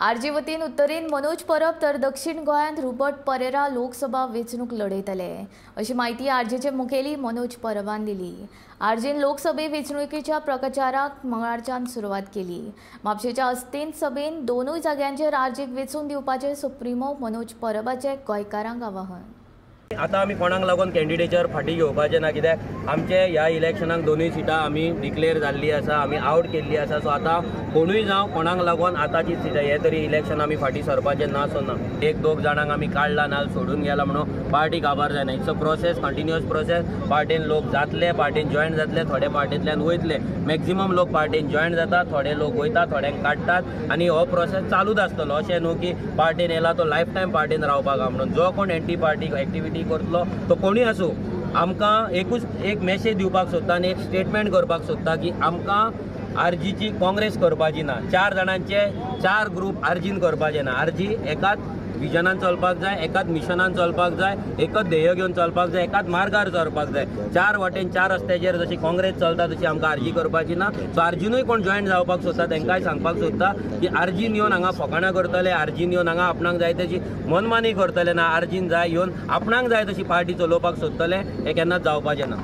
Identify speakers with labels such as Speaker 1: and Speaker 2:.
Speaker 1: RG वतीन उत्तरेन मनोज परब तर दक्षिण गोंयांत रुबर्ट परेरा लोकसभा वेंचणूक लढयतले अशी माहिती आरजीचे मुखेली मनोज परबान दिली। आरजीन लोकसभे वेंचणुकेच्या प्रचाराक मंगळारच्यान सुरवात केली। म्हापशेच्या अस्तेंत सभेन दोनूय जाग्यांचेर आरजीक वेंचून दिवपाचे सुप्रिमो मनोज परबाचे गोंयकारांक आवाहन।
Speaker 2: आता आमी कोणाक लागून कॅन्डिडेचर फाटी घेवपाचे ना, कित्याक आमचे ह्या इलेक्शनाक दोनूय सिटां आमी डिक्लेअर जाल्ली आसा, आमी आउट केल्ली आसा। सो आतां कोणूय जावं कोणाक लागून आतांची सिटां हे तरी इलेक्शन आमी फाटी सरपाचे ना। सो ना एक दोग जाणांक आमी काडला ना सोडून गेला म्हणून पार्टीक आभार जायना। It's a process, continuous process. पार्टीन लोक जातले, पार्टीन जॉयन जातले, थोडे पार्टींतल्यान वयतले। मॅक्झिमम लोक पार्टीन जॉयन जातात, थोडे लोक वयतात, थोड्यांक काडटात आनी हो प्रोसेस चालूच आसतलो। अशें न्हू की पार्टीन येयला तो लायफ टायम पार्टीन रावपाक म्हणून। जो कोण एंटी पार्टी एक्टिविटी करतलो तो कोणी आसूं, आमकां एक मेसेज दिवपाक सोदता आनी एक स्टेटमेंट करपाक सोदता की आमकां आरजीची काँग्रेस करपाची ना। 4 जाणांचे 4 ग्रुप आरजीन करपाचे ना। आरजी एकाच विजनान चलपाक जाय, एकाच मिशनान चलपाक जाय, एकच ध्येय घेवन चलपाक जाय, एकाच मार्गार चलपाक जाय। 4 वाटेन 4 रस्त्याचेर जशी काँग्रेस चलता तशी आमकां आरजी करपाची ना। सो आरजीनूय कोण जॉयन जावपाक सोदता तांकांय सांगपाक सोदता की आरजीन येवन हांगा फकाणां करतले, आरजीन येवन हांगा आपणाक जाय तशी मनमानी करतले ना। आरजीन जाय येवन आपणाक जाय तशी पार्टी चलोवपाक सोदतले, हें केन्नाच जावपाचें ना।